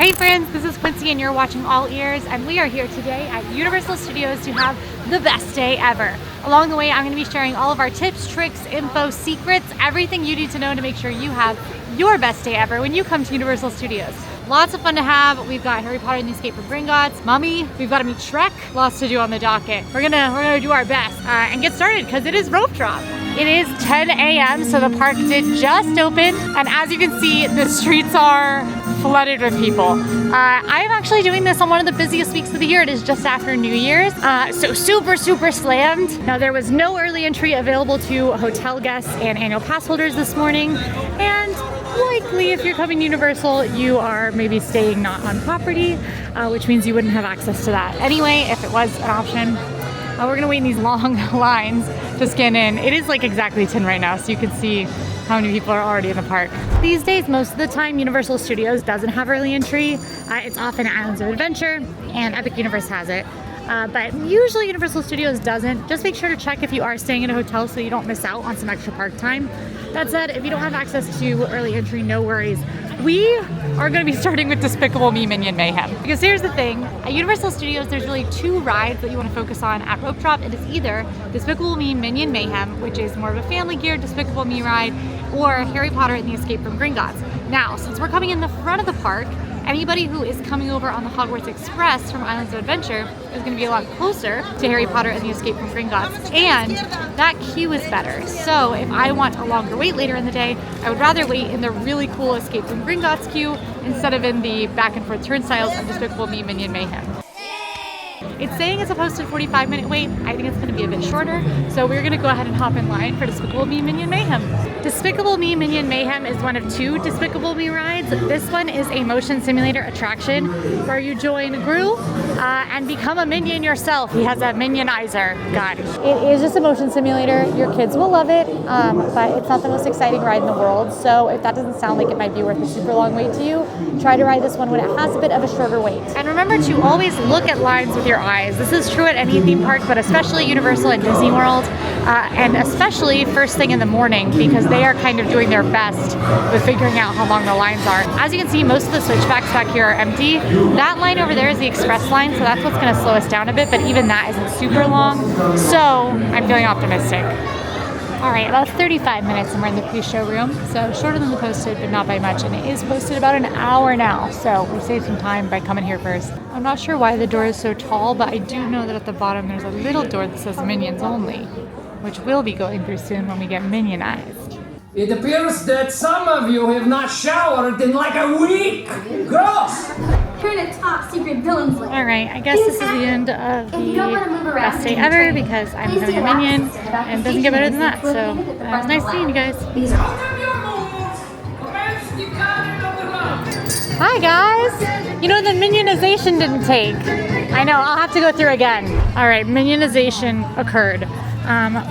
Hey friends, this is Quincy and you're watching All Ears, and we are here today at Universal Studios to have the best day ever. Along the way, I'm going to be sharing all of our tips, tricks, info, secrets, everything you need to know to make sure you have your best day ever when you come to Universal Studios. Lots of fun to have. We've got Harry Potter and the Escape from Gringotts, Mummy, we've got to meet Shrek, lots to do on the docket. We're gonna do our best and get started because it is rope drop. It is 10 a.m. so the park did just open, and as you can see, the streets are flooded with people. I'm actually doing this on one of the busiest weeks of the year. It is just after New Year's, so super slammed. Now there was no early entry available to hotel guests and annual pass holders this morning, and likely if you're coming to Universal, you are maybe staying not on property, which means you wouldn't have access to that. Anyway, if it was an option, we're gonna wait in these long lines to scan in. It is like exactly 10 right now, so you can see how many people are already in the park. These days, most of the time, Universal Studios doesn't have early entry. It's often Islands of Adventure, and Epic Universe has it. But usually Universal Studios doesn't. Just make sure to check if you are staying in a hotel so you don't miss out on some extra park time. That said, if you don't have access to early entry, no worries. We are going to be starting with Despicable Me Minion Mayhem. Because here's the thing, at Universal Studios, there's really two rides that you want to focus on at Rope Drop. It is either Despicable Me Minion Mayhem, which is more of a family geared Despicable Me ride, or Harry Potter and the Escape from Gringotts. Now, since we're coming in the front of the park, anybody who is coming over on the Hogwarts Express from Islands of Adventure is going to be a lot closer to Harry Potter and the Escape from Gringotts, and that queue is better. So if I want a longer wait later in the day, I would rather wait in the really cool Escape from Gringotts queue instead of in the back and forth turnstiles of Despicable Me Minion Mayhem. It's saying it's a posted 45-minute wait. I think it's going to be a bit shorter, so we're going to go ahead and hop in line for Despicable Me Minion Mayhem. Despicable Me Minion Mayhem is one of two Despicable Me rides. This one is a motion simulator attraction where you join Gru and become a minion yourself. He has a minionizer gun. It is just a motion simulator. Your kids will love it, but it's not the most exciting ride in the world, so if that doesn't sound like it might be worth a super long wait to you, try to ride this one when it has a bit of a shorter wait. And remember to always look at lines with your eyes. This is true at any theme park, but especially Universal and Disney World, and especially first thing in the morning, because they are kind of doing their best with figuring out how long the lines are. As you can see, most of the switchbacks back here are empty. That line over there is the express line, so that's what's going to slow us down a bit, but even that isn't super long, so I'm feeling optimistic. All right, about 35 minutes and we're in the pre-show room, so shorter than the posted, but not by much, and it is posted about an hour now, so we saved some time by coming here first. I'm not sure why the door is so tall, but I do know that at the bottom there's a little door that says Minions Only, which we'll be going through soon when we get minionized. It appears that some of you have not showered in like a week! Girls! You're in a top secret villains list. Alright, I guess this is the end of the best day ever because I'm becoming a minion and it doesn't get better than that, so it was nice seeing you guys. Hi guys! You know, the minionization didn't take. I know, I'll have to go through again. Alright, minionization occurred.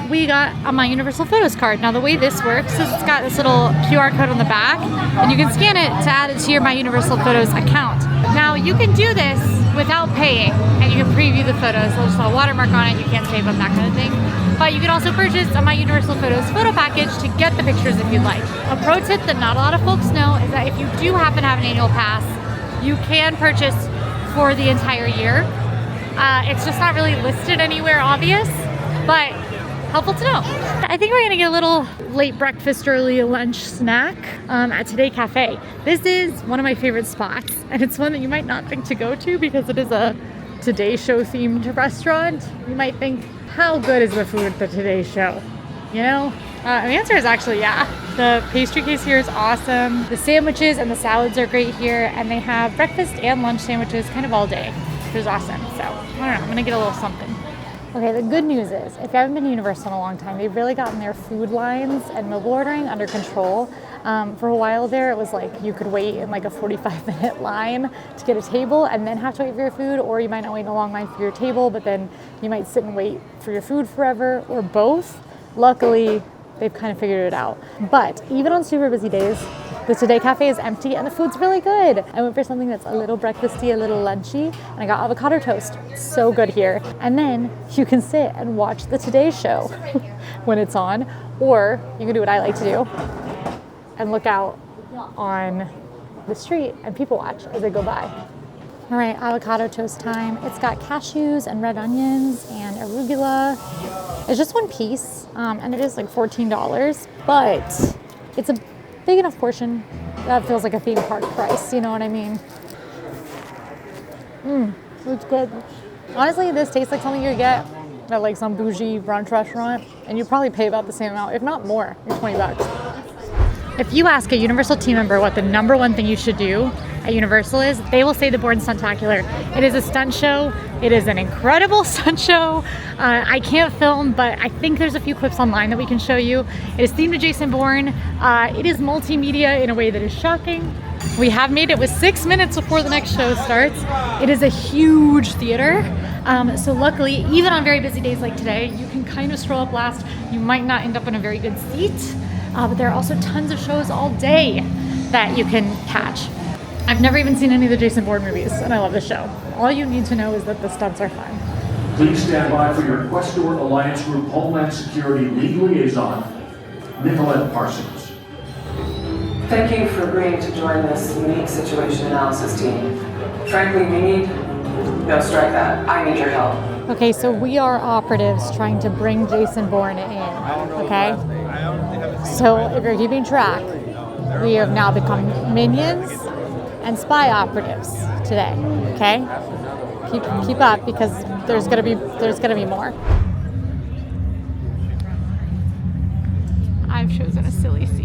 We got a My Universal Photos card. Now the way this works is it's got this little QR code on the back and you can scan it to add it to your My Universal Photos account. Now you can do this without paying and you can preview the photos. There's just a watermark on it, you can't save them, that kind of thing. But you can also purchase a My Universal Photos photo package to get the pictures if you'd like. A pro tip that not a lot of folks know is that if you do happen to have an annual pass, you can purchase for the entire year. It's just not really listed anywhere obvious, but helpful to know. I think we're gonna get a little late breakfast, early lunch snack at Today Cafe. This is one of my favorite spots, and it's one that you might not think to go to because it is a Today Show themed restaurant. You might think, how good is the food at the Today Show? You know? The answer is actually yeah. The pastry case here is awesome. The sandwiches and the salads are great here, and they have breakfast and lunch sandwiches kind of all day, which is awesome. So, I don't know, I'm gonna get a little something. Okay, the good news is, if you haven't been to Universal in a long time, they've really gotten their food lines and mobile ordering under control. For a while there, it was like you could wait in like a 45-minute line to get a table and then have to wait for your food, or you might not wait in a long line for your table, but then you might sit and wait for your food forever, or both. Luckily, they've kind of figured it out. But even on super busy days, the Today Cafe is empty and the food's really good. I went for something that's a little breakfasty, a little lunchy, and I got avocado toast. It's so good here. And then you can sit and watch the Today Show when it's on, or you can do what I like to do and look out on the street and people watch as they go by. All right, avocado toast time. It's got cashews and red onions and arugula. It's just one piece, and it is like $14, but it's a big enough portion that feels like a theme park price, you know what I mean? It's good. Honestly, this tastes like something you get at like some bougie brunch restaurant, and you probably pay about the same amount, if not more, like $20. If you ask a Universal team member what the number one thing you should do at Universal is, they will say the Bourne Stuntacular. It is a stunt show. It is an incredible stunt show. I can't film, but I think there's a few clips online that we can show you. It is themed to Jason Bourne. It is multimedia in a way that is shocking. We have made it with 6 minutes before the next show starts. It is a huge theater. So luckily, even on very busy days like today, you can kind of stroll up last. You might not end up in a very good seat, but there are also tons of shows all day that you can catch. I've never even seen any of the Jason Bourne movies, and I love this show. All you need to know is that the stunts are fun. Please stand by for your Questor Alliance Group Homeland Security Lead Liaison, Nicolette Parsons. Thank you for agreeing to join this unique situation analysis team. Frankly, no, strike that. I need your help. Okay, so we are operatives trying to bring Jason Bourne in, okay? So if you're keeping track, we have now become minions and spy operatives today, okay? Keep up, because there's gonna be more. I've chosen a silly seat.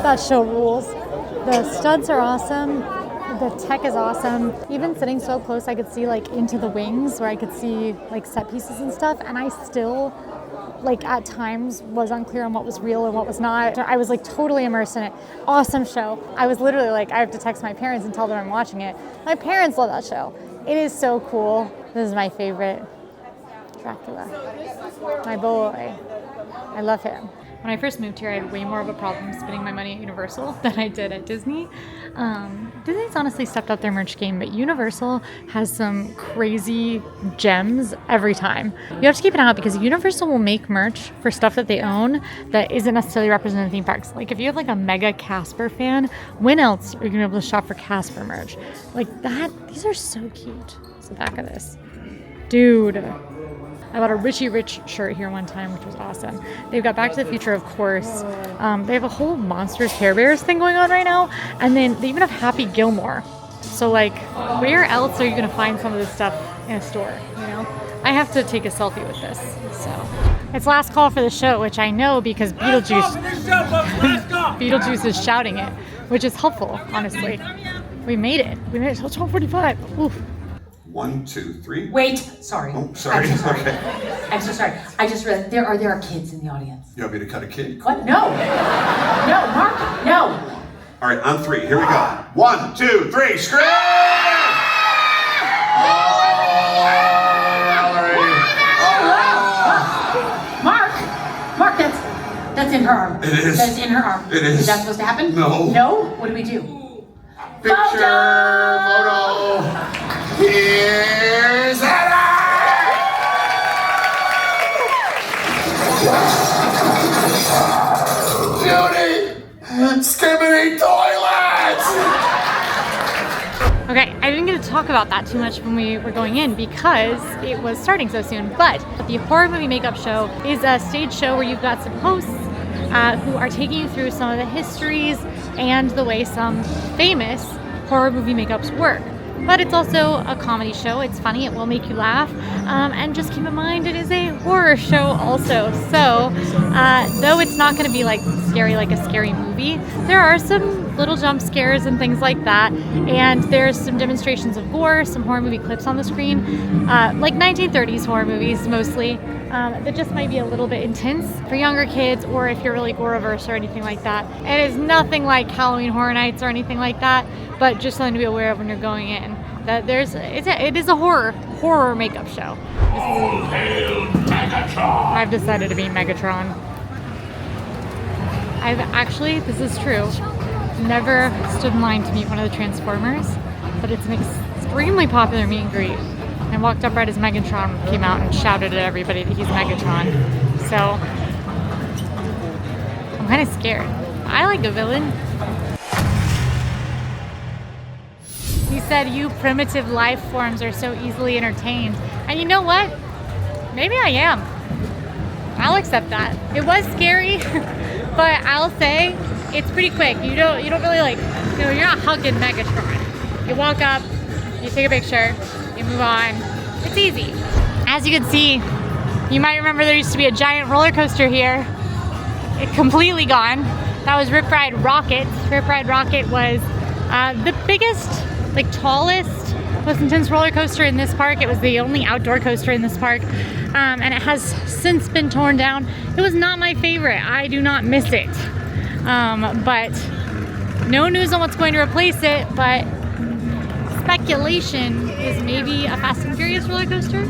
That show rules. The stunts are awesome. The tech is awesome. Even sitting so close, I could see like into the wings where I could see like set pieces and stuff. And I still, like at times, was unclear on what was real and what was not. I was like totally immersed in it. Awesome show. I was literally like, I have to text my parents and tell them I'm watching it. My parents love that show. It is so cool. This is my favorite Dracula. My boy. I love him. When I first moved here, I had way more of a problem spending my money at Universal than I did at Disney. Disney's honestly stepped up their merch game, but Universal has some crazy gems every time. You have to keep an eye out because Universal will make merch for stuff that they own that isn't necessarily represented in theme parks. Like if you have like a mega Casper fan, when else are you gonna be able to shop for Casper merch? Like that, these are so cute. It's the back of this. Dude. I bought a Richie Rich shirt here one time, which was awesome. They've got Back to the Future, of course. They have a whole Monsters Care Bears thing going on right now. And then they even have Happy Gilmore. So like, where else are you gonna find some of this stuff in a store, you know? I have to take a selfie with this, so. It's last call for the show, which I know because Beetlejuice is shouting it, which is helpful, honestly. We made it. We made it till 12:45. Oof. 1, 2, 3. Wait, sorry. Oh, sorry. I'm so sorry. Okay. I'm so sorry. I just realized there are kids in the audience. You want me to cut a cake? What? No. No, Mark, no. All right, on 3. Here we go. 1, 2, 3. Scream! Mark, that's in her arm. It is. That's in her arm. It is. Is that supposed to happen? No. No? What do we do? Picture! Photo! Here's Hannah! Judy! Skimmity toilets! Okay, I didn't get to talk about that too much when we were going in because it was starting so soon, but the horror movie makeup show is a stage show where you've got some hosts who are taking you through some of the histories and the way some famous horror movie makeups work. But it's also a comedy show. It's funny. It will make you laugh. And just keep in mind, it is a horror show also. So, though it's not going to be like scary like a scary movie, there are some little jump scares and things like that. And there's some demonstrations of gore, some horror movie clips on the screen, like 1930s horror movies mostly, that just might be a little bit intense for younger kids, or if you're really gore-averse or anything like that. And it's nothing like Halloween Horror Nights or anything like that, but just something to be aware of when you're going in. That it is a horror makeup show. I've decided to be Megatron. I've actually, this is true, never stood in line to meet one of the Transformers, but it's an extremely popular meet and greet. I walked up right as Megatron came out and shouted at everybody that he's Megatron. So I'm kind of scared. I like a villain. He said, "You primitive life forms are so easily entertained." And you know what? Maybe I am. I'll accept that. It was scary, but I'll say it's pretty quick. You don't really like, you're not hugging Megatron. You walk up, you take a picture, you move on. It's easy. As you can see, you might remember there used to be a giant roller coaster here. It's completely gone. That was Rip Ride Rocket. Rip Ride Rocket was the biggest, like tallest, most intense roller coaster in this park. It was the only outdoor coaster in this park, and it has since been torn down. It was not my favorite. I do not miss it, but no news on what's going to replace it, but speculation is maybe a Fast and Furious roller coaster,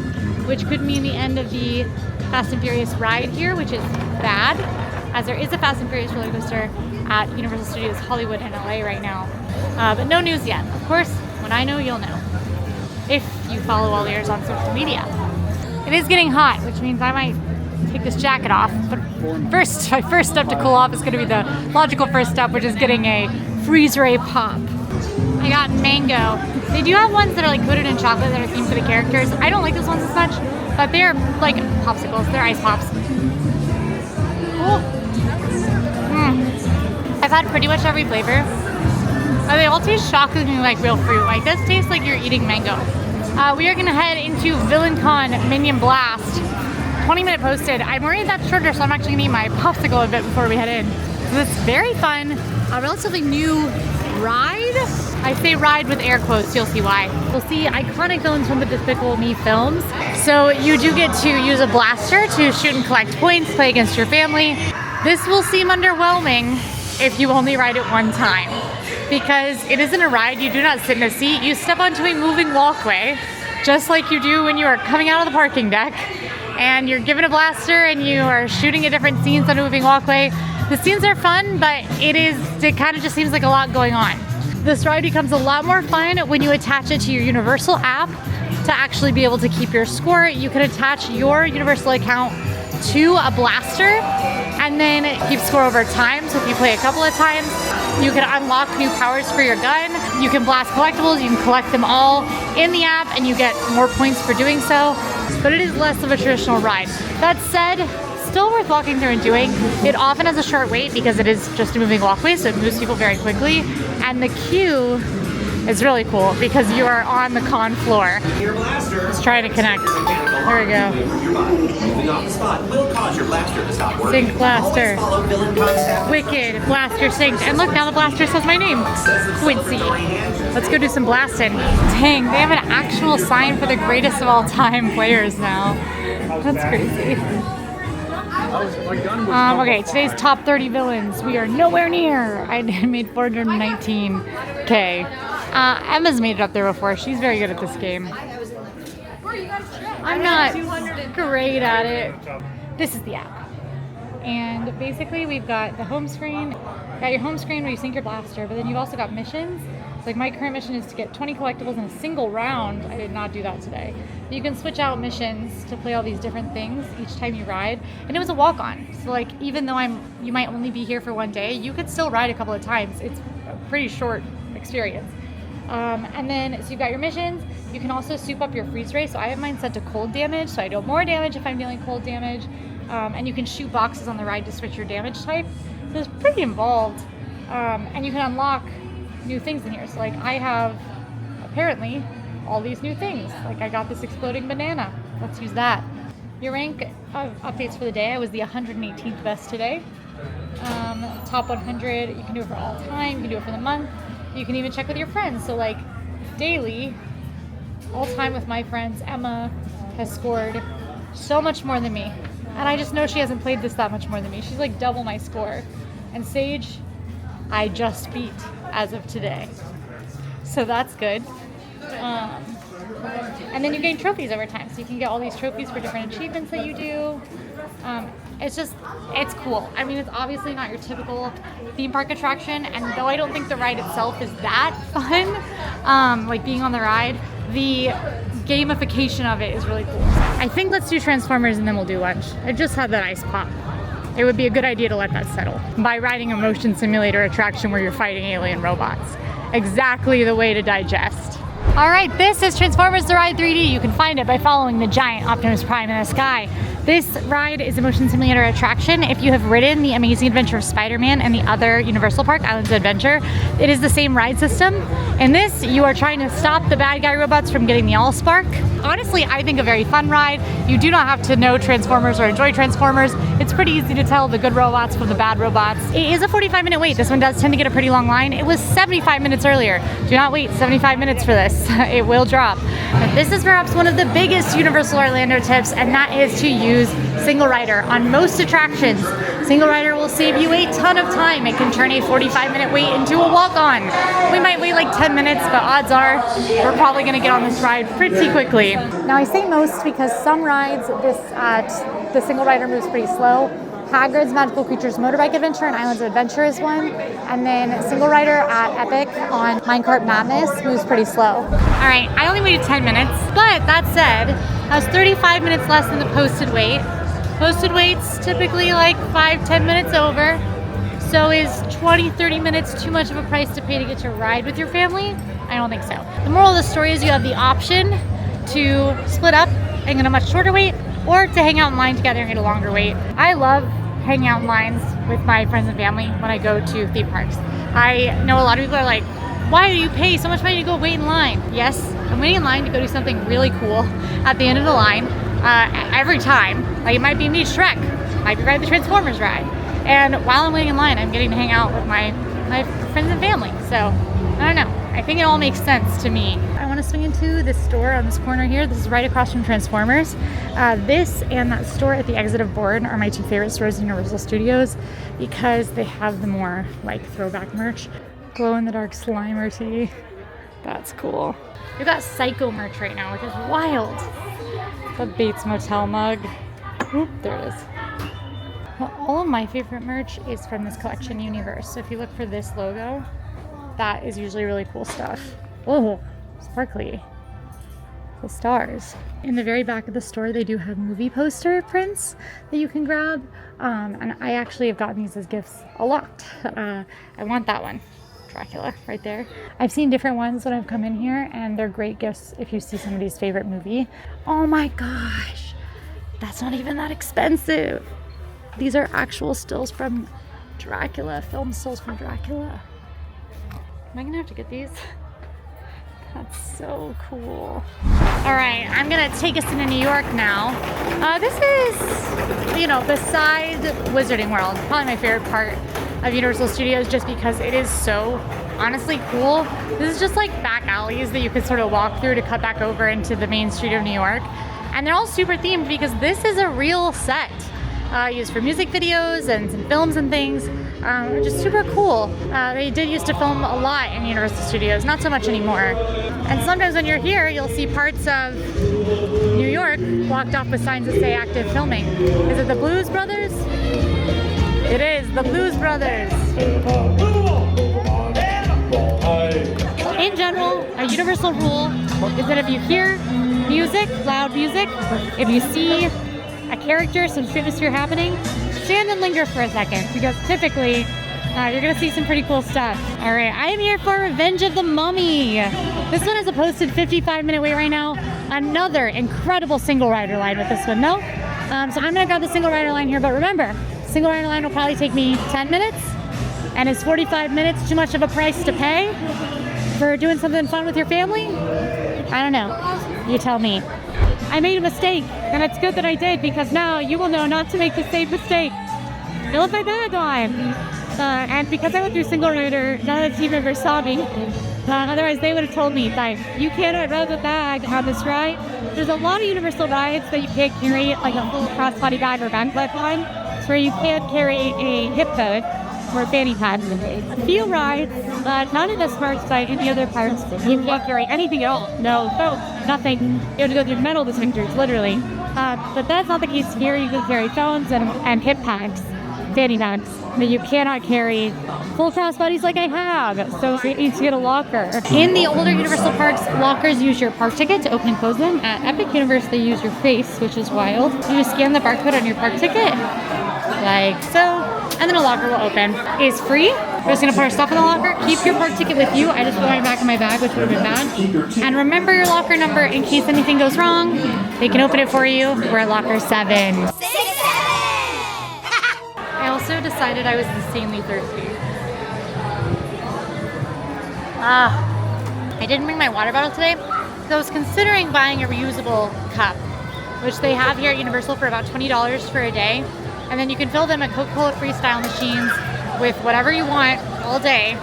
which could mean the end of the Fast and Furious ride here, which is bad, as there is a Fast and Furious roller coaster at Universal Studios Hollywood in LA right now. But no news yet. Of course, when I know, you'll know, if you follow AllEars on social media. It is getting hot, which means I might take this jacket off. But first, my first step to cool off is going to be the logical first step, which is getting a freeze ray pop. I got mango. They do have ones that are like coated in chocolate that are themed for the characters. I don't like those ones as much, but they're like popsicles. They're ice pops. Cool. I've had pretty much every flavor. They all taste shockingly like real fruit. Like this tastes like you're eating mango. We are gonna head into VillainCon Minion Blast. 20-minute posted. I'm worried that's shorter, so I'm actually gonna eat my popsicle a bit before we head in. So it's very fun, a relatively new ride. I say ride with air quotes, you'll see why. We'll see iconic villains from the Despicable Me films. So you do get to use a blaster to shoot and collect points, play against your family. This will seem underwhelming if you only ride it one time, because it isn't a ride. You do not sit in a seat. You step onto a moving walkway, just like you do when you are coming out of the parking deck, and you're given a blaster and you are shooting at different scenes on a moving walkway. The scenes are fun, but it kind of just seems like a lot going on. This ride becomes a lot more fun when you attach it to your Universal app to actually be able to keep your score. You can attach your Universal account to a blaster and then keep score over time. So if you play a couple of times, you can unlock new powers for your gun. You can blast collectibles, you can collect them all in the app, and you get more points for doing so. But it is less of a traditional ride. That said, still worth walking through and doing. It often has a short wait because it is just a moving walkway, so it moves people very quickly. And the queue is really cool because you are on the con floor. Let's try to connect. There we go. Sync blaster. Wicked. Blaster synced. And look, now the blaster says my name. Quincy. Let's go do some blasting. Dang, they have an actual sign for the greatest of all time players now. That's crazy. Okay, today's top 30 villains. We are nowhere near. I made 419K. Emma's made it up there before. She's very good at this game. I'm not great at it. This is the app. And basically we've got the home screen. Got your home screen where you sync your blaster, but then you've also got missions. Like my current mission is to get 20 collectibles in a single round. I did not do that today. You can switch out missions to play all these different things each time you ride. And it was a walk-on. So like even though you might only be here for one day, you could still ride a couple of times. It's a pretty short experience. And then, so you've got your missions. You can also soup up your freeze ray. So I have mine set to cold damage, so I deal more damage if I'm dealing cold damage. And you can shoot boxes on the ride to switch your damage type. So it's pretty involved. And you can unlock new things in here. So like I have, apparently, all these new things. Like I got this exploding banana. Let's use that. Your rank of updates for the day, I was the 118th best today. top 100. You can do it for all time. You can do it for the month. You can even check with your friends. So like daily, all time with my friends, Emma has scored so much more than me. And I just know she hasn't played this that much more than me. She's like double my score. And Sage, I just beat as of today. So that's good. And then you gain trophies over time. So you can get all these trophies for different achievements that you do. It's cool. I mean, it's obviously not your typical theme park attraction. And though I don't think the ride itself is that fun, like being on the ride, the gamification of it is really cool. I think let's do Transformers and then we'll do lunch. I just had that ice pop. It would be a good idea to let that settle by riding a motion simulator attraction where you're fighting alien robots. Exactly the way to digest. All right, this is Transformers The Ride 3D. You can find it by following the giant Optimus Prime in the sky. This ride is a motion simulator attraction. If you have ridden The Amazing Adventure of Spider-Man and the other Universal Park, Islands of Adventure, it is the same ride system. In this, you are trying to stop the bad guy robots from getting the Allspark. Honestly, I think a very fun ride. You do not have to know Transformers or enjoy Transformers. It's pretty easy to tell the good robots from the bad robots. It is a 45-minute wait. This one does tend to get a pretty long line. It was 75 minutes earlier. Do not wait 75 minutes for this. It will drop. This is perhaps one of the biggest Universal Orlando tips, and that is to use single rider on most attractions. Single rider will save you a ton of time. It can turn a 45-minute wait into a walk-on. We might wait like 10 minutes, but odds are we're probably going to get on this ride pretty quickly. Now I say most because some rides, the single rider moves pretty slow. Hagrid's Magical Creatures Motorbike Adventure and Islands of Adventure is one. And then single rider at Epic on Minecart Madness moves pretty slow. All right, I only waited 10 minutes, but that said, I was 35 minutes less than the posted wait. Posted wait's typically like 5-10 minutes over. So is 20-30 minutes too much of a price to pay to get to ride with your family? I don't think so. The moral of the story is you have the option to split up and get a much shorter wait, or to hang out in line together and get a longer wait. I love hanging out in lines with my friends and family when I go to theme parks. I know a lot of people are like, why do you pay so much money to go wait in line? Yes, I'm waiting in line to go do something really cool at the end of the line every time. Like it might be me Shrek, might be ride the Transformers ride. And while I'm waiting in line, I'm getting to hang out with my friends and family. So, I don't know. I think it all makes sense to me. I want to swing into this store on this corner here. This is right across from Transformers. This and that store at the exit of Bourne are my two favorite stores in Universal Studios because they have the more like throwback merch. Glow-in-the-dark Slimer tee. That's cool. We've got Psycho merch right now, which is wild. The Bates Motel mug. Oop, there it is. Well, all of my favorite merch is from this collection universe. So if you look for this logo, that is usually really cool stuff. Oh, sparkly. The stars. In the very back of the store, they do have movie poster prints that you can grab. And I actually have gotten these as gifts a lot. I want that one. Dracula right there. I've seen different ones when I've come in here, and they're great gifts if you see somebody's favorite movie. Oh my gosh. That's not even that expensive. These are actual stills from Dracula, film stills from Dracula. Am I gonna have to get these? That's so cool. All right, I'm gonna take us into New York now. This is, you know, beside Wizarding World, probably my favorite part of Universal Studios just because it is so honestly cool. This is just like back alleys that you could sort of walk through to cut back over into the main street of New York. And they're all super themed because this is a real set. Used for music videos and some films and things, just super cool. They did used to film a lot in Universal Studios, not so much anymore. And sometimes when you're here, you'll see parts of New York blocked off with signs that say active filming. Is it the Blues Brothers? It is the Blues Brothers. In general, a universal rule is that if you hear music, loud music, if you see a character, some atmosphere happening, stand and linger for a second because typically you're gonna see some pretty cool stuff. All right, I am here for Revenge of the Mummy. This one has a posted 55-minute wait right now. Another incredible single rider line with this one, no? So I'm gonna grab the single rider line here, but remember, single rider line will probably take me 10 minutes, and is 45 minutes too much of a price to pay for doing something fun with your family? I don't know, you tell me. I made a mistake, and it's good that I did because now you will know not to make the same mistake I left my bag on. And because I went through single rider, none of the team members saw me. Otherwise, they would have told me that you cannot ride the bag on this ride. There's a lot of Universal rides that you can't carry like a full crossbody bag or backpack on. It's where you can't carry a hip bag or fanny pack. A few rides, but none of this parks by any other parks. You can't carry anything at all. No phone, nothing. You have to go through metal detectors, literally. But that's not the case here. You can carry phones and hip packs, fanny packs. But you cannot carry full crossbodies like I have, so you need to get a locker. In the older Universal parks, lockers use your park ticket to open and close them. At Epic Universe, they use your face, which is wild. You just scan the barcode on your park ticket, like so, and then a locker will open. It's free. We're just gonna put our stuff in the locker. Keep your park ticket with you. I just put mine back in my bag, which would have been bad. And remember your locker number in case anything goes wrong. They can open it for you. We're at locker 7. I also decided I was insanely thirsty. I didn't bring my water bottle today because I was considering buying a reusable cup, which they have here at Universal for about $20 for a day. And then you can fill them at Coca-Cola Freestyle machines with whatever you want all day,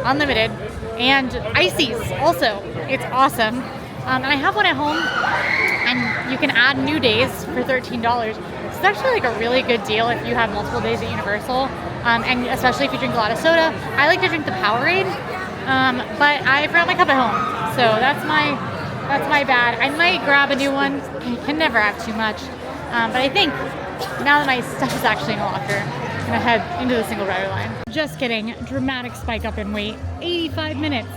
unlimited, and ices also. It's awesome. And I have one at home, and you can add new days for $13. It's actually like a really good deal if you have multiple days at Universal, and especially if you drink a lot of soda. I like to drink the Powerade, but I forgot my cup at home, so that's my bad. I might grab a new one. You can never have too much, but I think now that my stuff is actually in a locker, I'm gonna head into the single rider line. Just kidding. Dramatic spike up in wait. 85 minutes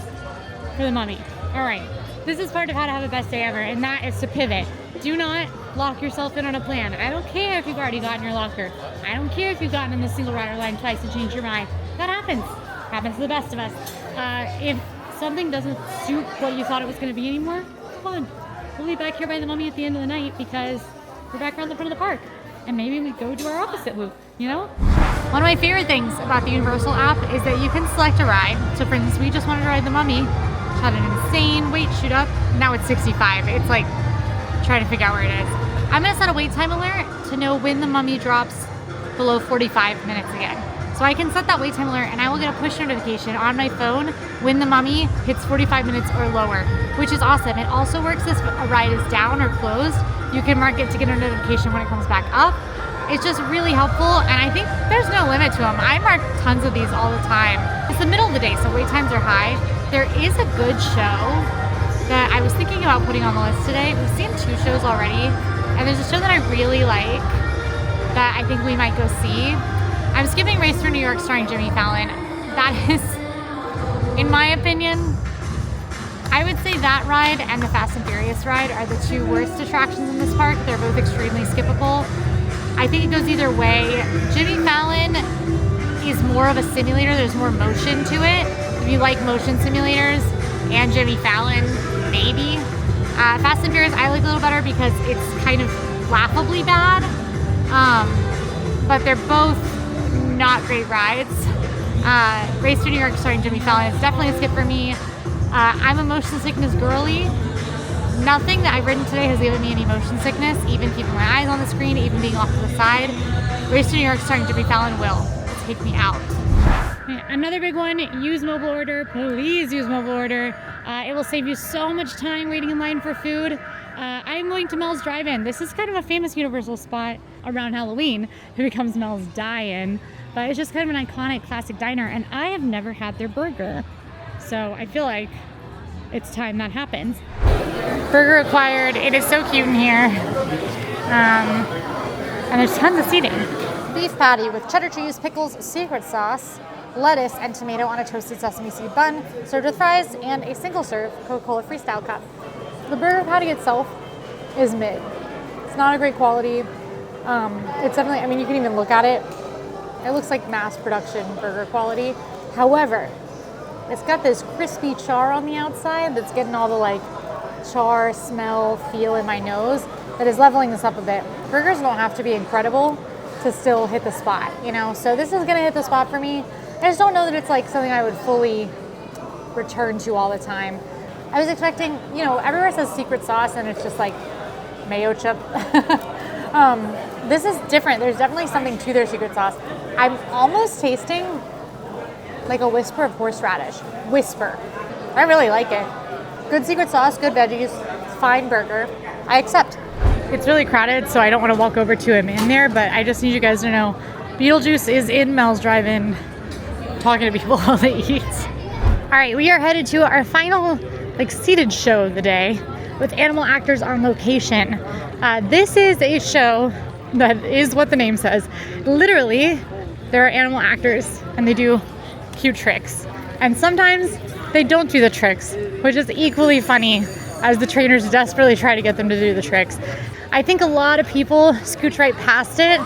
for the mummy. All right. This is part of how to have a best day ever, and that is to pivot. Do not lock yourself in on a plan. I don't care if you've already gotten your locker. I don't care if you've gotten in the single rider line twice and changed your mind. That happens. Happens to the best of us. If something doesn't suit what you thought it was going to be anymore, come on. We'll be back here by the mummy at the end of the night because we're back around the front of the park. And maybe we go do our opposite loop, you know? One of my favorite things about the Universal app is that you can select a ride. So for instance, we just wanted to ride the mummy. Had an insane wait shoot up. Now it's 65. It's like trying to figure out where it is. I'm gonna set a wait time alert to know when the mummy drops below 45 minutes again. So I can set that wait time alert and I will get a push notification on my phone when the mummy hits 45 minutes or lower, which is awesome. It also works if a ride is down or closed. You can mark it to get a notification when it comes back up. It's just really helpful, and I think there's no limit to them. I mark tons of these all the time. It's the middle of the day, so wait times are high. There is a good show that I was thinking about putting on the list today. We've seen 2 shows already, and there's a show that I really like that I think we might go see. I'm skipping Race Through New York starring Jimmy Fallon. That is, in my opinion, I would say that ride and the Fast and Furious ride are the 2 worst attractions in this park. They're both extremely skippable. I think it goes either way. Jimmy Fallon is more of a simulator. There's more motion to it. If you like motion simulators and Jimmy Fallon, maybe. Fast and Furious I like a little better because it's kind of laughably bad. But they're both not great rides. Race to New York starring Jimmy Fallon is definitely a skip for me. I'm a motion sickness girly. Nothing that I've ridden today has given me any motion sickness, even keeping my eyes on the screen, even being off to the side. Race to New York starring Jimmy Fallon will take me out. Another big one, use mobile order. Please use mobile order. It will save you so much time waiting in line for food. I'm going to Mel's Drive-In. This is kind of a famous Universal spot around Halloween. It becomes Mel's Die-In, but it's just kind of an iconic classic diner, and I have never had their burger. So I feel like it's time that happens. Burger acquired. It is so cute in here. And there's tons of seating. Beef patty with cheddar cheese, pickles, secret sauce, lettuce, and tomato on a toasted sesame seed bun, served with fries and a single-serve Coca-Cola Freestyle cup. The burger patty itself is mid. It's not a great quality. It's definitely, I mean, you can even look at it. It looks like mass production burger quality. However, it's got this crispy char on the outside that's getting all the like char smell feel in my nose that is leveling this up a bit. Burgers don't have to be incredible to still hit the spot, you know? So this is gonna hit the spot for me. I just don't know that it's like something I would fully return to all the time. I was expecting, you know, everywhere says secret sauce and it's just like mayo chip. This is different. There's definitely something to their secret sauce. I'm almost tasting like a whisper of horseradish. Whisper. I really like it. Good secret sauce, good veggies, fine burger. I accept. It's really crowded, so I don't want to walk over to him in there, but I just need you guys to know Beetlejuice is in Mel's Drive-In talking to people while they eat. All right, we are headed to our final seated show of the day with animal actors on location. This is a show that is what the name says. Literally, there are animal actors and they do cute tricks. And sometimes they don't do the tricks, which is equally funny as the trainers desperately try to get them to do the tricks. I think a lot of people scooch right past it,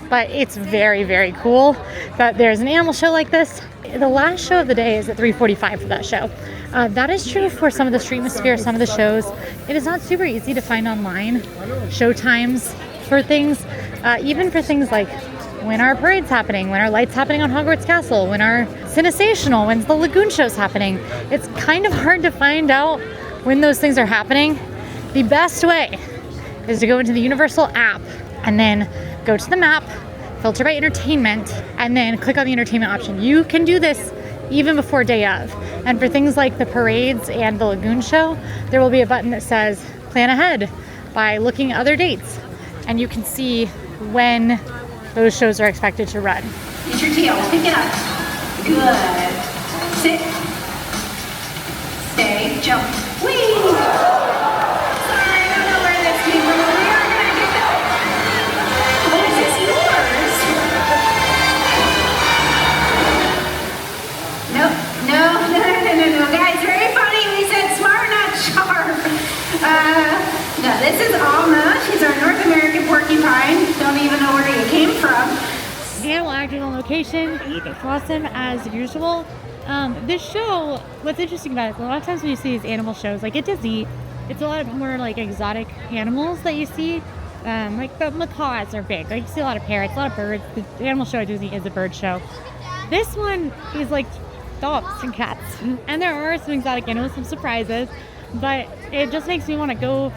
but it's very, very cool that there's an animal show like this. The last show of the day is at 3:45 for that show. That is true for some of the Streetmosphere, some of the shows. It is not super easy to find online show times for things, even for things like when our parade's happening, when our light's happening on Hogwarts Castle, when our Cinesational, when the Lagoon show's happening. It's kind of hard to find out when those things are happening. The best way is to go into the Universal app and then go to the map, filter by entertainment, and then click on the entertainment option. You can do this even before day of. And for things like the parades and the Lagoon show, there will be a button that says plan ahead by looking at other dates. And you can see when those shows are expected to run. Use your tail, pick it up. Good. Sit. Stay, jump. Whee! Sorry, I don't know where this came from, but we are gonna get that. Oh, is this yours? No. Guys, very funny. We said smart, not sharp. No, this is Alma. She's our North American porcupine. Don't even know where he came from. Animal actors on location. It's awesome as usual. This show, what's interesting about it, a lot of times when you see these animal shows, like at Disney, it's a lot more exotic animals that you see. Like the macaws are big. Like you see a lot of parrots, a lot of birds. The animal show at Disney is a bird show. This one is like dogs and cats. And there are some exotic animals, some surprises, but it just makes me want to go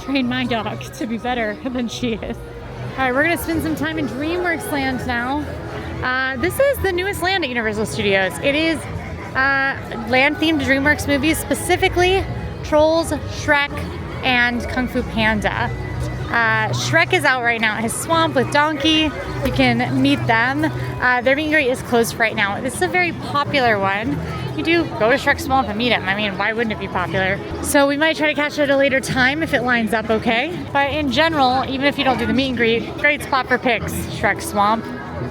train my dog to be better than she is. All right, we're gonna spend some time in DreamWorks Land now. This is the newest land at Universal Studios. It is land-themed DreamWorks movies, specifically Trolls, Shrek, and Kung Fu Panda. Shrek is out right now at his swamp with Donkey. You can meet them. Their meet and greet is closed right now. This is a very popular one. You do go to Shrek's swamp and meet him. I mean, why wouldn't it be popular? So we might try to catch it at a later time if it lines up okay. But in general, even if you don't do the meet and greet, great spot for pics, Shrek's swamp.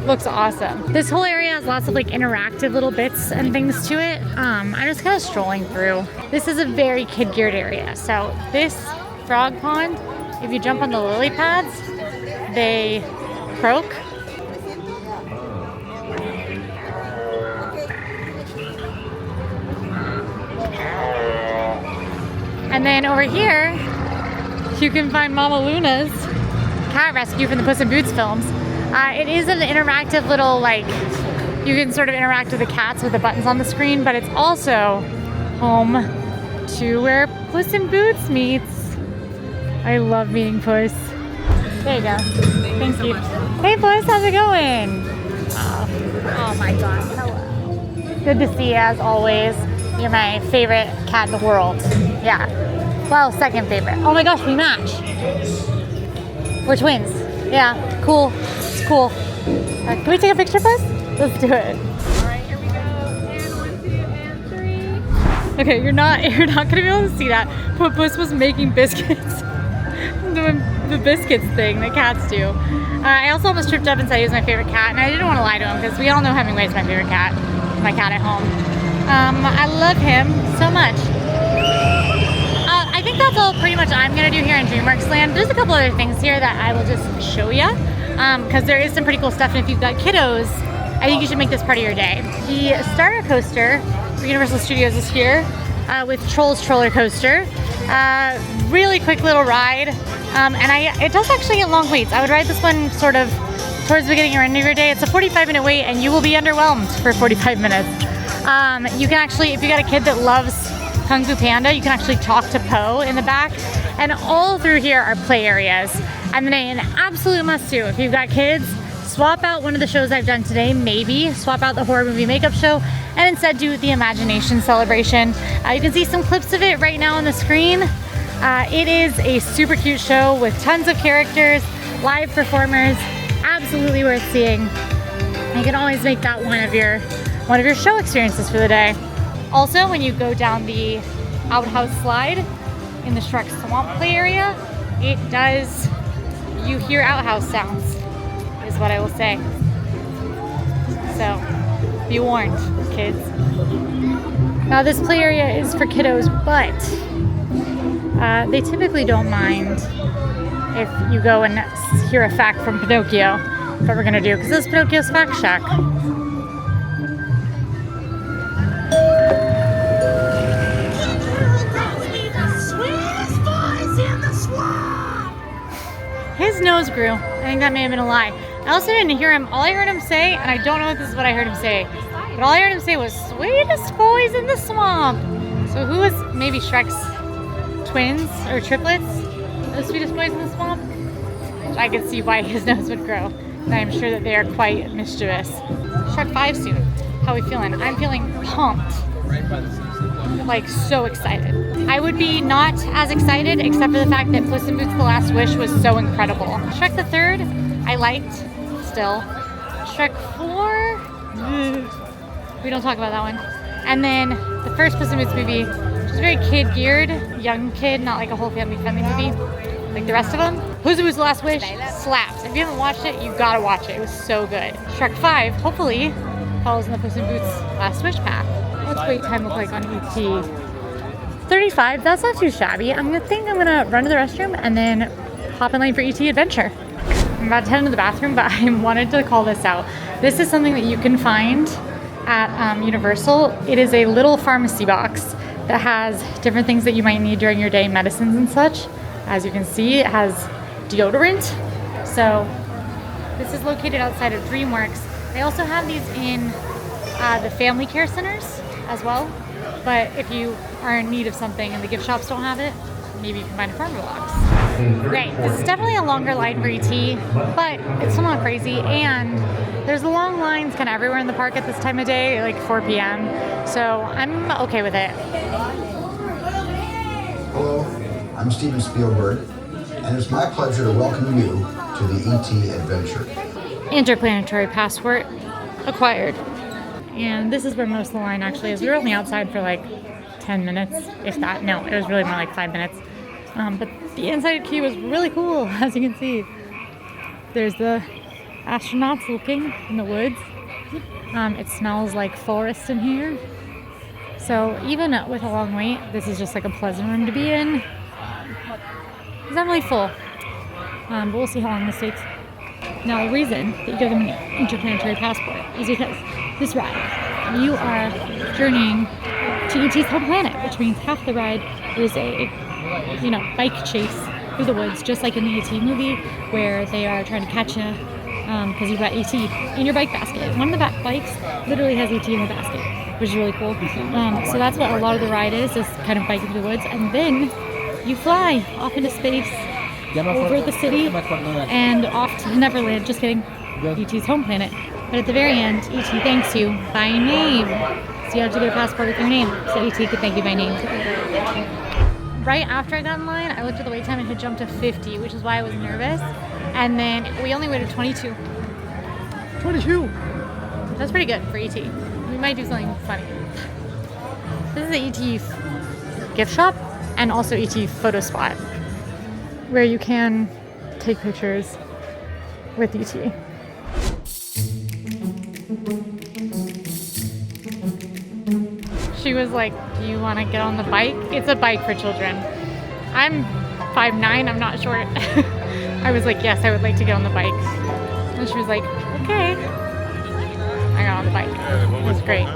Looks awesome. This whole area has lots of interactive little bits and things to it. I'm just kind of strolling through. This is a very kid-geared area. So this frog pond, if you jump on the lily pads, they croak. And then over here, you can find Mama Luna's cat rescue from the Puss in Boots films. It is an interactive little, you can sort of interact with the cats with the buttons on the screen, but it's also home to where Puss in Boots meets. I love meeting Puss. There you go. Thank you. Hey Puss, how's it going? Oh my gosh, hello. Good to see you as always. You're my favorite cat in the world. Yeah. Well, second favorite. Oh my gosh, we match. We're twins. Yeah, cool. It's cool. Can we take a picture, Puss? Let's do it. All right, here we go. And 1, 2, and 3. Okay, you're not gonna be able to see that, but Puss was making biscuits. Doing the biscuits thing that cats do. I also almost tripped up and said he was my favorite cat, and I didn't want to lie to him because we all know Hemingway's my favorite cat. My cat at home. I love him so much. I think that's all pretty much I'm gonna do here in DreamWorks Land. There's a couple other things here that I will just show you because there is some pretty cool stuff, and if you've got kiddos, I think you should make this part of your day. The starter coaster for Universal Studios is here with Trolls Troller Coaster. Really quick little ride, and it does actually get long waits. I would ride this one sort of towards the beginning or end of your day. It's a 45-minute wait, and you will be underwhelmed for 45 minutes. You can actually, if you got a kid that loves Kung Fu Panda, you can actually talk to Po in the back. And all through here are play areas. And then an absolute must do, if you've got kids, swap out one of the shows I've done today, maybe swap out the horror movie makeup show and instead do the imagination celebration. You can see some clips of it right now on the screen. It is a super cute show with tons of characters, live performers, absolutely worth seeing. You can always make that one of your show experiences for the day. Also, when you go down the outhouse slide in the Shrek Swamp Play area, you hear outhouse sounds, is what I will say. So, be warned, kids. Now this play area is for kiddos, but they typically don't mind if you go and hear a fact from Pinocchio. That's what we're gonna do, because this is Pinocchio's Fact Shack. His nose grew. I think that may have been a lie. I also didn't hear him. All I heard him say, and I don't know if this is what I heard him say, but all I heard him say was, "Sweetest boys in the swamp." So who was maybe Shrek's twins or triplets? The sweetest boys in the swamp? I can see why his nose would grow. And I'm sure that they are quite mischievous. Shrek 5 soon. How are we feeling? I'm feeling pumped. Like, so excited. I would be not as excited except for the fact that Puss in Boots: The Last Wish was so incredible. Shrek the Third, I liked still. Shrek 4, we don't talk about that one. And then the first Puss in Boots movie, which is very kid-geared, young kid, not like a whole family-friendly movie, like the rest of them. Puss in Boots: The Last Wish slaps. If you haven't watched it, you gotta watch it. It was so good. Shrek 5, hopefully, follows in the Puss in Boots: Last Wish path. What's wait time look like on ET? 35, that's not too shabby. I'm gonna run to the restroom and then hop in line for ET Adventure. I'm about to head into the bathroom, but I wanted to call this out. This is something that you can find at Universal. It is a little pharmacy box that has different things that you might need during your day, medicines and such. As you can see, it has deodorant. So this is located outside of DreamWorks. They also have these in the family care centers as well. But if you are in need of something and the gift shops don't have it, maybe you can find a pharma box. Right, this is definitely a longer line for ET, but it's still not crazy. And there's long lines kind of everywhere in the park at this time of day, like 4 p.m. So I'm okay with it. Hello, I'm Steven Spielberg, and it's my pleasure to welcome you to the ET Adventure. Interplanetary passport acquired. And this is where most of the line actually is. We were only outside for like 10 minutes, if that. No, it was really more like 5 minutes. But the inside queue was really cool, as you can see. There's the astronauts looking in the woods. It smells like forest in here. So even with a long wait, this is just like a pleasant room to be in. It's not really full, but we'll see how long this takes. Now, the reason that you get an interplanetary passport is because this ride, you are journeying to ET's home planet, which means half the ride is a, bike chase through the woods, just like in the ET movie, where they are trying to catch you because you've got ET in your bike basket. One of the bikes literally has ET in the basket, which is really cool. So that's what a lot of the ride is kind of biking through the woods, and then you fly off into space, over the city, and off to Neverland. Just kidding, ET's home planet. But at the very end, ET thanks you by name. So you have to get a passport with your name, so ET could thank you by name. Right after I got in line, I looked at the wait time and it had jumped to 50, which is why I was nervous. And then we only waited 22. 22! That's pretty good for ET. We might do something funny. This is the ET gift shop and also ET photo spot, where you can take pictures with ET. She was like, do you want to get on the bike? It's a bike for children. I'm 5'9", I'm not short. I was like, yes, I would like to get on the bike. And she was like, okay. I got on the bike. It was great.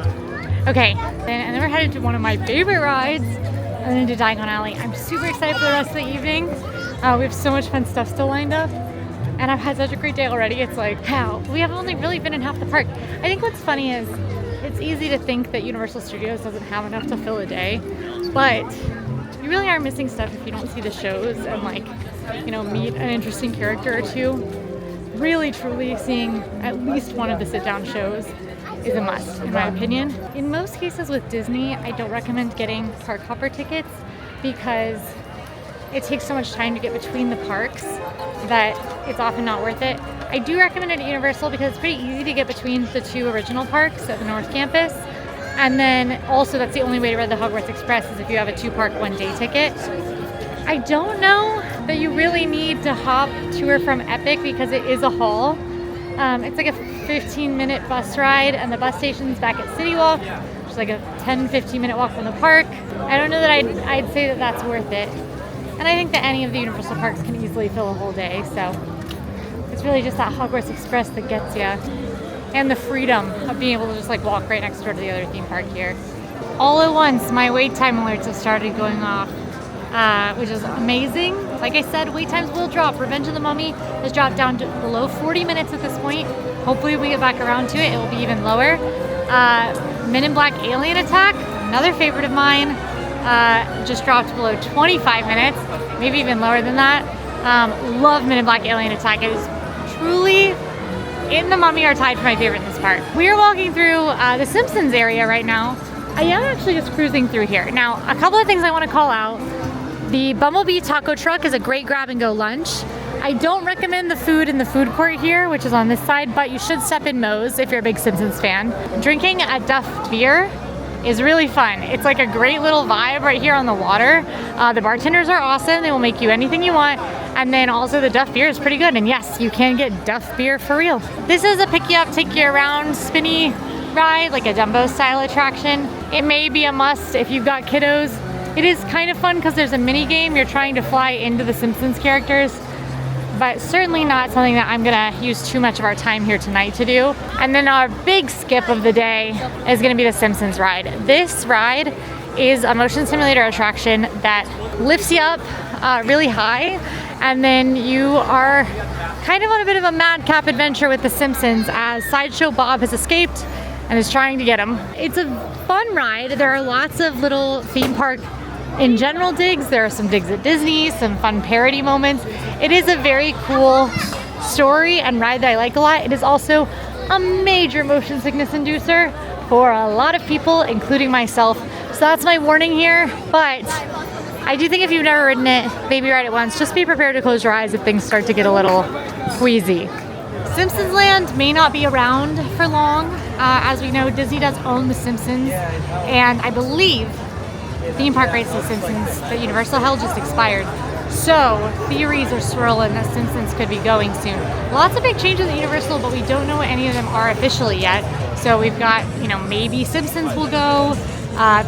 Okay, and then we're headed to one of my favorite rides, and then to Diagon Alley. I'm super excited for the rest of the evening. We have so much fun stuff still lined up, and I've had such a great day already. It's like, how? We have only really been in half the park. I think what's funny is it's easy to think that Universal Studios doesn't have enough to fill a day, but you really are missing stuff if you don't see the shows and like you know, meet an interesting character or two, really truly seeing at least one of the sit-down shows is a must, in my opinion. In most cases with Disney, I don't recommend getting park hopper tickets because it takes so much time to get between the parks that it's often not worth it. I do recommend it at Universal because it's pretty easy to get between the two original parks at the North Campus. And then also that's the only way to ride the Hogwarts Express is if you have a 2-park 1-day ticket. I don't know that you really need to hop to or from Epic because it is a haul. It's like a 15-minute bus ride and the bus station's back at City Walk, which is like a 10-15 minute walk from the park. I don't know that I'd say that that's worth it. And I think that any of the Universal parks can easily fill a whole day, so it's really just that Hogwarts Express that gets you. And the freedom of being able to just like walk right next door to the other theme park here. All at once, my wait time alerts have started going off, which is amazing. Like I said, wait times will drop. Revenge of the Mummy has dropped down to below 40 minutes at this point. Hopefully we get back around to it, it will be even lower. Men in Black Alien Attack, another favorite of mine, just dropped below 25 minutes, maybe even lower than that. Love Men in Black Alien Attack. It is truly, in the Mummy are tied for my favorite in this park. We are walking through the Simpsons area right now. I am actually just cruising through here. Now, a couple of things I want to call out. The Bumblebee Taco Truck is a great grab-and-go lunch. I don't recommend the food in the food court here, which is on this side, but you should step in Moe's if you're a big Simpsons fan. Drinking a Duff beer is really fun. It's like a great little vibe right here on the water. The bartenders are awesome. They will make you anything you want. And then also the Duff beer is pretty good. And yes, you can get Duff beer for real. This is a pick you up, take you around spinny ride, like a Dumbo style attraction. It may be a must if you've got kiddos. It is kind of fun because there's a mini game. You're trying to fly into the Simpsons characters, but certainly not something that I'm gonna use too much of our time here tonight to do. And then our big skip of the day is gonna be the Simpsons ride. This ride is a motion simulator attraction that lifts you up really high, and then you are kind of on a bit of a madcap adventure with the Simpsons as Sideshow Bob has escaped and is trying to get him. It's a fun ride. There are lots of little theme park in general digs. There are some digs at Disney, some fun parody moments. It is a very cool story and ride that I like a lot. It is also a major motion sickness inducer for a lot of people, including myself. So that's my warning here, but I do think if you've never ridden it, maybe ride it once. Just be prepared to close your eyes if things start to get a little queasy. Simpsons Land may not be around for long. As we know, Disney does own the Simpsons, and I believe theme park rights to the Simpsons that Universal held just expired. So theories are swirling that Simpsons could be going soon. Lots of big changes at Universal, but we don't know what any of them are officially yet. So we've got, you know, maybe Simpsons will go.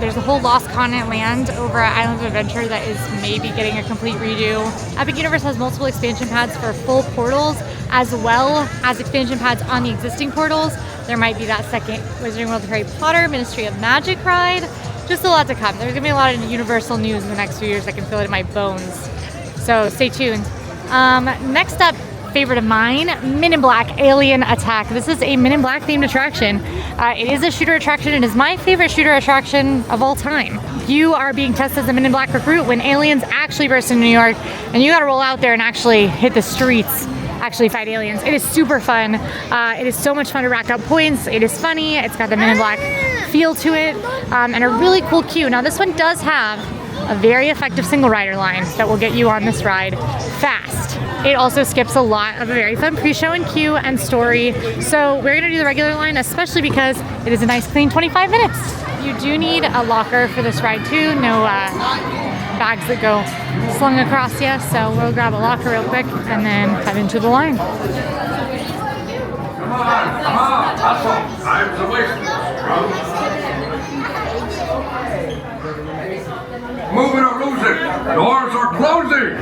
There's a whole Lost Continent land over at Islands of Adventure that is maybe getting a complete redo. Epic Universe has multiple expansion pads for full portals, as well as expansion pads on the existing portals. There might be that second Wizarding World of Harry Potter Ministry of Magic ride. Just a lot to come. There's gonna be a lot of Universal news in the next few years. I can feel it in my bones. So stay tuned. Next up, favorite of mine, Men in Black Alien Attack. This is a Men in Black themed attraction. It is a shooter attraction. It is my favorite shooter attraction of all time. You are being tested as a Men in Black recruit when aliens actually burst into New York, and you gotta roll out there and actually hit the streets, actually fight aliens. It is super fun. It is so much fun to rack up points. It is funny. It's got the Men in Black feel to it, and a really cool queue. Now this one does have a very effective single rider line that will get you on this ride fast. It also skips a lot of a very fun pre-show and queue and story. So we're gonna do the regular line, especially because it is a nice clean 25 minutes. You do need a locker for this ride too. No bags that go slung across you. So we'll grab a locker real quick and then head into the line. Come on, hustle. Time's a waste. Move it or lose it. Doors are closing.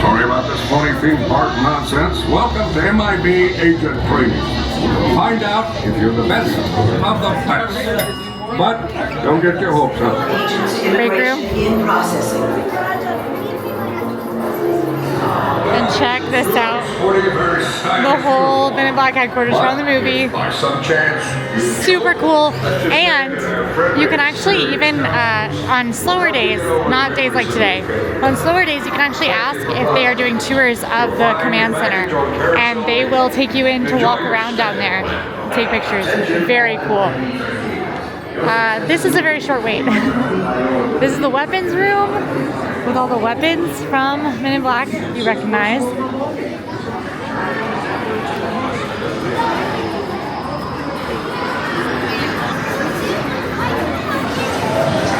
Sorry about this phony theme park nonsense. Welcome to MIB Agent Training. Find out if you're the best of the best. But don't get your hopes up. Break room. In processing. And Check this out. The whole Men in Black headquarters from the movie. By some chance, Super cool. And you can actually even, on slower days, not days like today, on slower days you can actually ask if they are doing tours of the command center. And they will take you in to walk around down there, take pictures. Very cool. This is a very short wait. This is the weapons room with all the weapons from Men in Black you recognize.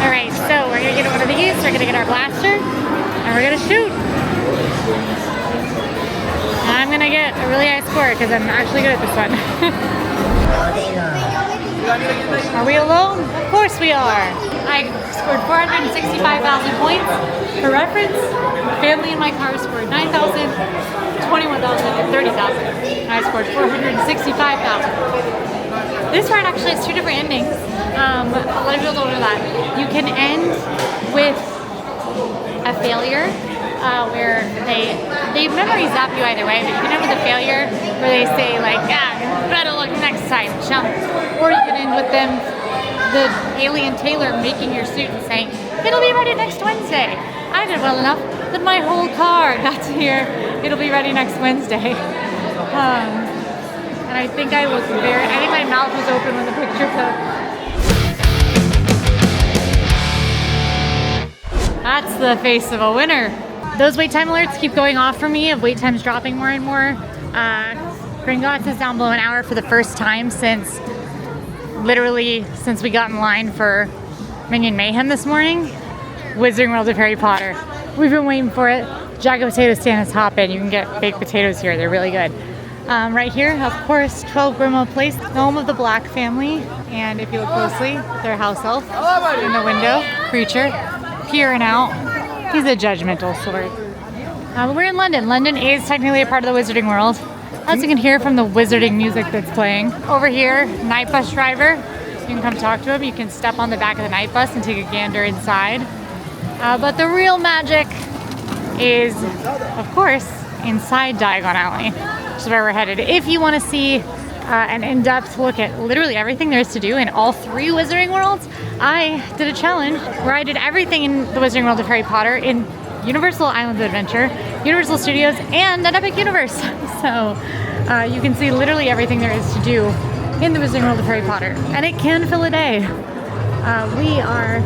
Alright, so we're gonna get one of these, we're gonna get our blaster, and we're gonna shoot. And I'm gonna get a really high score because I'm actually good at this one. Are we alone? Of course we are. I scored 465,000 points. For reference, family in my car scored 9,000, 21,000, and 30,000. I scored 465,000. This ride actually has two different endings. A lot of people don't know that. You can end with a failure where they memory zap you either way, but you can end with a failure where they say like, better luck next time, chump. Or you can end with them, the alien tailor making your suit and saying, it'll be ready next Wednesday. I did well enough that my whole car got to here. It'll be ready next Wednesday. And I think I think my mouth was open when the picture took. That's the face of a winner. Those wait time alerts keep going off for me, of wait times dropping more and more. Gringotts is down below an hour for the first time since we got in line for Minion Mayhem this morning. Wizarding World of Harry Potter. We've been waiting for it. Jagged Potato Stand is hopping. You can get baked potatoes here. They're really good. Right here, of course, 12 Grimmauld Place, home of the Black family. And if you look closely, their house elf in the window, creature, peering out. He's a judgmental sort. But we're in London. London is technically a part of the Wizarding World. As you can hear from the wizarding music that's playing. Over here, night bus driver. You can come talk to him. You can step on the back of the night bus and take a gander inside. But the real magic is, of course, inside Diagon Alley, which is where we're headed. If you want to see an in-depth look at literally everything there is to do in all three Wizarding Worlds, I did a challenge where I did everything in the Wizarding World of Harry Potter in Universal Islands of Adventure, Universal Studios, and an Epic Universe. So you can see literally everything there is to do in the Wizarding World of Harry Potter. And it can fill a day. We are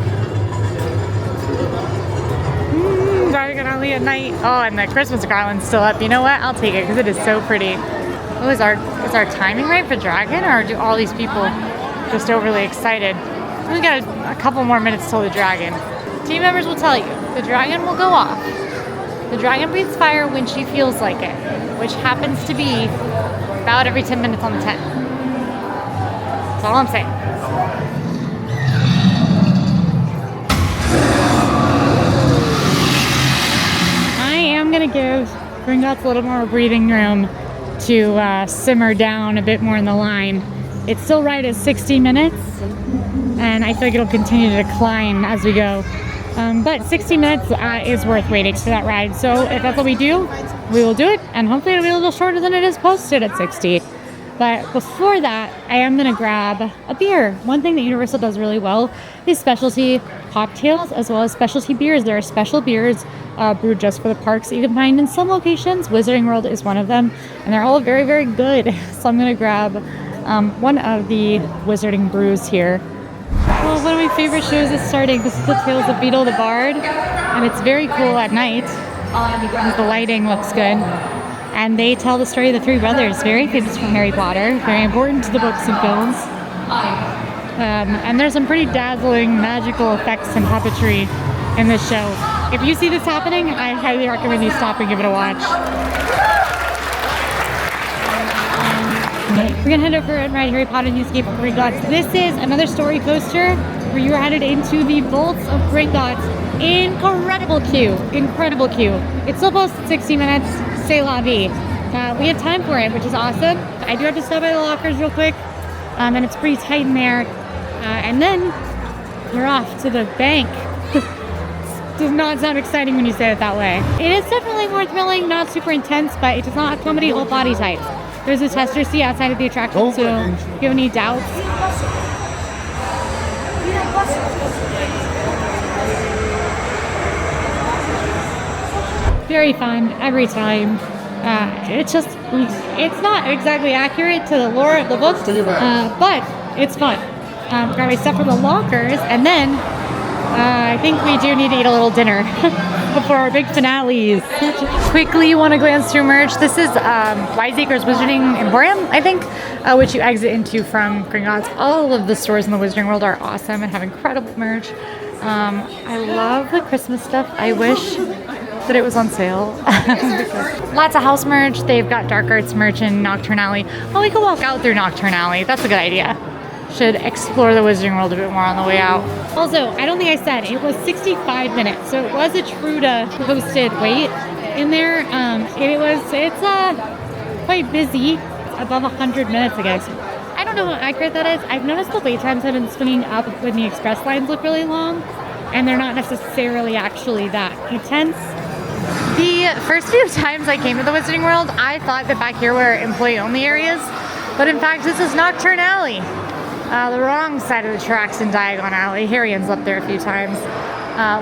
Diagon Alley at night. Oh, and the Christmas garland's still up. You know what? I'll take it because it is so pretty. Oh, is our timing right for Dragon, or do all these people just overly excited? We got a couple more minutes till the Dragon. Team members will tell you, the Dragon will go off. The Dragon breathes fire when she feels like it, which happens to be about every 10 minutes on the 10. That's all I'm saying. I'm gonna give Gringotts a little more breathing room to simmer down a bit more in the line. It's still right at 60 minutes, and I feel like it'll continue to decline as we go. But 60 minutes is worth waiting for that ride. So if that's what we do, we will do it, and hopefully it'll be a little shorter than it is posted at 60. But before that, I am gonna grab a beer. One thing that Universal does really well is specialty cocktails as well as specialty beers. There are special beers brewed just for the parks that you can find in some locations. Wizarding World is one of them, and they're all very, very good. So I'm gonna grab one of the Wizarding brews here. Well, one of my favorite shows is starting. This is the Tales of Beetle the Bard, and it's very cool at night because the lighting looks good. And they tell the story of the three brothers, very famous from Harry Potter, very important to the books and films. And there's some pretty dazzling magical effects and puppetry in this show. If you see this happening, I highly recommend you stop and give it a watch. We're gonna head over and ride Harry Potter and the Escape of Gringotts. This is another story coaster where you're headed into the vaults of Gringotts. Incredible queue, incredible queue. It's still posted 60 minutes, c'est la vie. We have time for it, which is awesome. I do have to stop by the lockers real quick, and it's pretty tight in there. And then you're off to the bank. does not sound exciting when you say it that way. It is definitely more thrilling, not super intense, but it does not accommodate all body types. There's a tester seat outside of the attraction, so if you have any doubts. Very fun every time. It's not exactly accurate to the lore of the books, but it's fun. Grab my stuff from the lockers, and then I think we do need to eat a little dinner before our big finales. Quickly want to glance through merch. This is Wiseacre's Wizarding Emporium, I think, which you exit into from Gringotts. All of the stores in the Wizarding World are awesome and have incredible merch. I love the Christmas stuff. I wish that it was on sale. Lots of house merch. They've got dark arts merch in Nocturnal Alley. Oh, we could walk out through Nocturnal Alley. That's a good idea. Should explore the Wizarding World a bit more on the way out. Also, I don't think I said, it was 65 minutes, so it was a true to posted wait in there. It's quite busy, above 100 minutes, I guess. I don't know how accurate that is. I've noticed the wait times have been swinging up when the express lines look really long, and they're not necessarily actually that intense. The first few times I came to the Wizarding World, I thought that back here were employee-only areas, but in fact, this is Nocturnal Alley. The wrong side of the tracks in Diagon Alley. Harry ends up there a few times.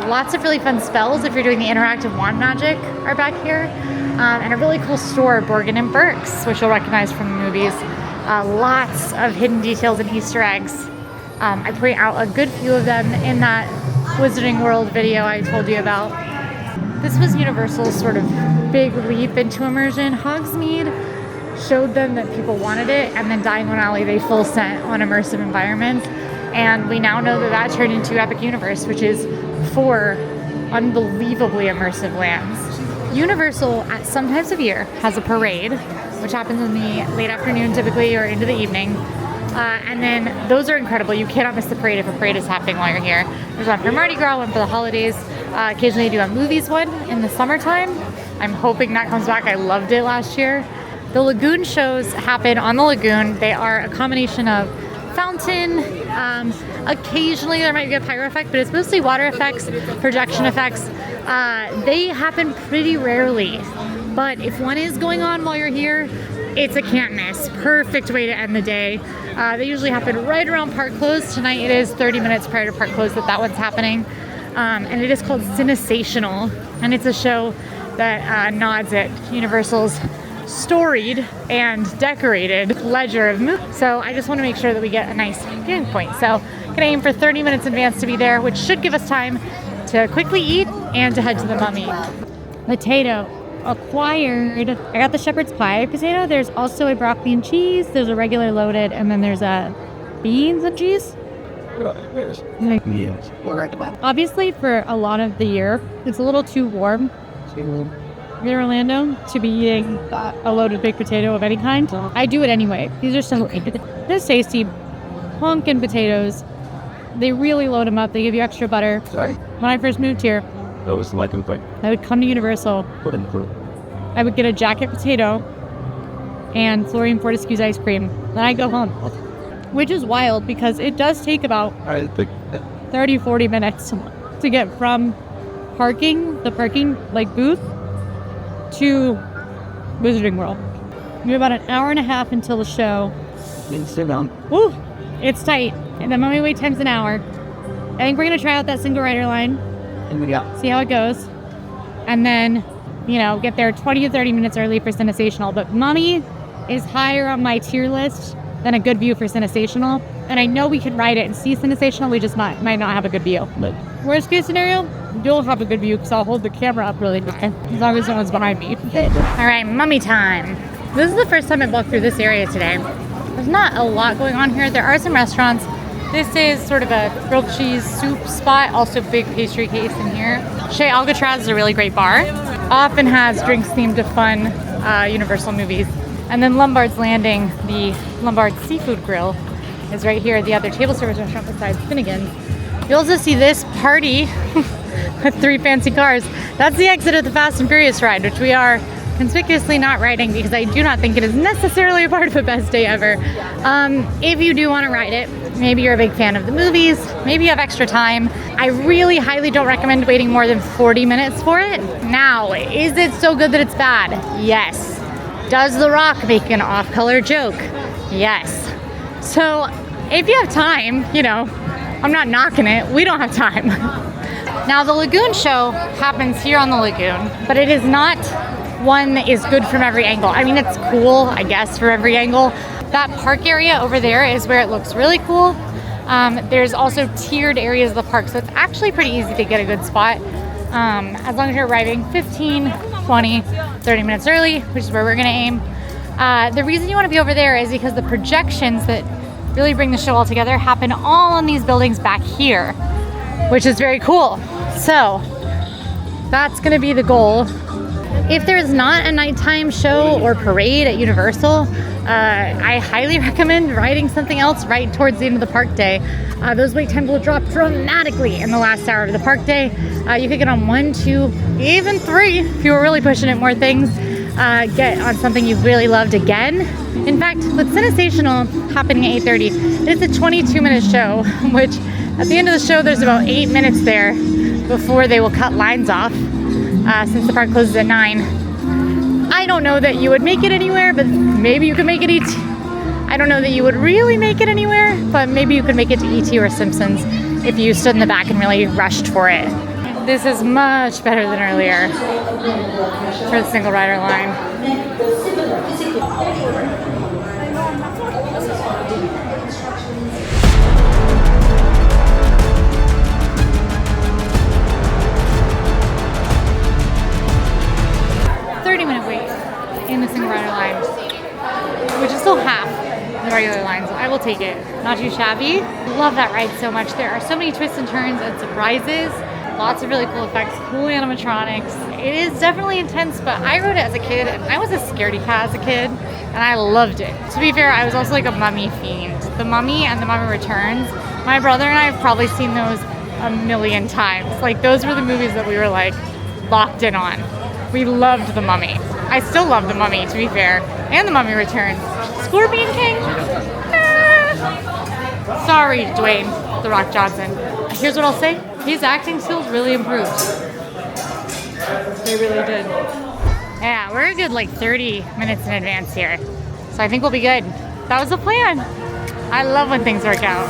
Lots of really fun spells if you're doing the interactive wand magic are back here. And a really cool store, Borgin and Burke's, which you'll recognize from the movies. Lots of hidden details and Easter eggs. I point out a good few of them in that Wizarding World video I told you about. This was Universal's sort of big leap into immersion. Hogsmeade showed them that people wanted it, and then Diagon Alley they full sent on immersive environments, and we now know that that turned into Epic Universe, which is 4 unbelievably immersive lands. Universal at some times of year has a parade, which happens in the late afternoon typically, or into the evening, and then those are incredible. You cannot miss the parade if a parade is happening while you're here. There's one for Mardi Gras, one for the holidays. Occasionally they do a movies one in the summertime. I'm hoping that comes back. I loved it last year. The lagoon shows happen on the lagoon. They are a combination of fountain, occasionally there might be a pyro effect, but it's mostly water effects, projection effects. They happen pretty rarely, but if one is going on while you're here, it's a can't miss. Perfect way to end the day. They usually happen right around park close. Tonight it is 30 minutes prior to park close that one's happening. And it is called Cinesational, and it's a show that nods at Universal's storied and decorated ledger of movies. So I just want to make sure that we get a nice viewing point. So I'm gonna aim for 30 minutes in advance to be there, which should give us time to quickly eat and to head to the Mummy. Potato acquired. I got the shepherd's pie potato. There's also a broccoli and cheese. There's a regular loaded, and then there's a beans and cheese. Obviously, for a lot of the year, it's a little too warm in Orlando to be eating a loaded baked potato of any kind. I do it anyway. These are so just tasty. Honkin' potatoes. They really load them up. They give you extra butter. When I first moved here, I would come to Universal. I would get a jacket potato and Florian Fortescue's ice cream. Then I'd go home. Which is wild because it does take about 30-40 minutes to get from the parking like booth to Wizarding World. We have about an hour and a half until the show. Woo! It's tight. And the Mummy wait time's an hour. I think we're gonna try out that single rider line. See how it goes. And then, get there 20 to 30 minutes early for Cinesational. But Mummy is higher on my tier list than a good view for Cinesational. And I know we can ride it and see Cinesational, we just might not have a good view. But worst case scenario, you'll have a good view because I'll hold the camera up really high, as long as no one's behind me. All right, Mummy time. This is the first time I walked through this area today. There's not a lot going on here. There are some restaurants. This is sort of a grilled cheese soup spot, also big pastry case in here. Chez Alcatraz is a really great bar. Often has drinks themed to fun Universal movies. And then Lombard's Landing, the Lombard Seafood Grill, is right here at the other table service restaurant besides Finnegan's. You'll also see this party with 3 fancy cars. That's the exit of the Fast and Furious ride, which we are conspicuously not riding because I do not think it is necessarily a part of the best day ever. If you do want to ride it, maybe you're a big fan of the movies, maybe you have extra time. I really highly don't recommend waiting more than 40 minutes for it. Now, is it so good that it's bad? Yes. Does The Rock make an off-color joke? Yes. So if you have time, you know, I'm not knocking it. We don't have time. Now, the lagoon show happens here on the lagoon, but it is not one that is good from every angle. I mean, it's cool, I guess, for every angle. That park area over there is where it looks really cool. There's also tiered areas of the park, so it's actually pretty easy to get a good spot. As long as you're arriving 15, 20, 30 minutes early, which is where we're gonna aim. The reason you wanna be over there is because the projections that really bring the show all together happen all on these buildings back here, which is very cool. So that's gonna be the goal. If there's not a nighttime show or parade at Universal, I highly recommend riding something else right towards the end of the park day. Those wait times will drop dramatically in the last hour of the park day. You could get on 1, 2, even 3 if you were really pushing it more things. Get on something you've really loved again. In fact, with Sensational happening at 8:30, it's a 22-minute show, which at the end of the show, there's about 8 minutes there before they will cut lines off, since the park closes at 9. I don't know that you would make it anywhere, but maybe you could make it ET. I don't know that you would really make it anywhere, but maybe you could make it to ET or Simpsons if you stood in the back and really rushed for it. This is much better than earlier for the single rider line. 30-minute wait in the single rider line, which is still half the regular lines. I will take it. Not too shabby. Love that ride so much. There are so many twists and turns and surprises. Lots of really cool effects, cool animatronics. It is definitely intense, but I rode it as a kid, and I was a scaredy cat as a kid, and I loved it. To be fair, I was also like a Mummy fiend. The Mummy and The Mummy Returns. My brother and I have probably seen those a million times. Like, those were the movies that we were like locked in on. We loved The Mummy. I still love The Mummy, to be fair, and The Mummy Returns. Scorpion King? Sorry, Dwayne The Rock Johnson. Here's what I'll say. His acting skills really improved. They really did. Yeah, we're a good like 30 minutes in advance here. So I think we'll be good. That was the plan. I love when things work out.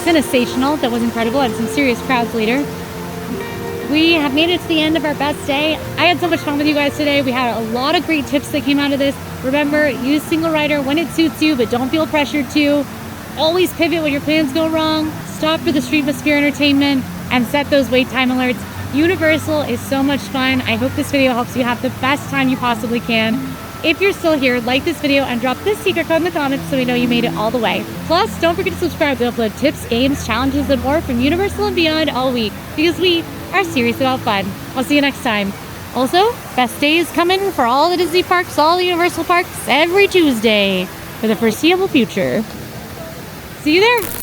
Sensational. That was incredible, and some serious crowds later. We have made it to the end of our best day. I had so much fun with you guys today. We had a lot of great tips that came out of this. Remember, use single rider when it suits you, but don't feel pressured to. Always pivot when your plans go wrong. Stop for the Stream of Spear entertainment and set those wait time alerts. Universal is so much fun. I hope this video helps you have the best time you possibly can. If you're still here, like this video and drop this secret code in the comments so we know you made it all the way. Plus, don't forget to subscribe. We upload tips, games, challenges, and more from Universal and beyond all week because we are serious about fun. I'll see you next time. Also, best days coming for all the Disney parks, all the Universal parks every Tuesday for the foreseeable future. See you there.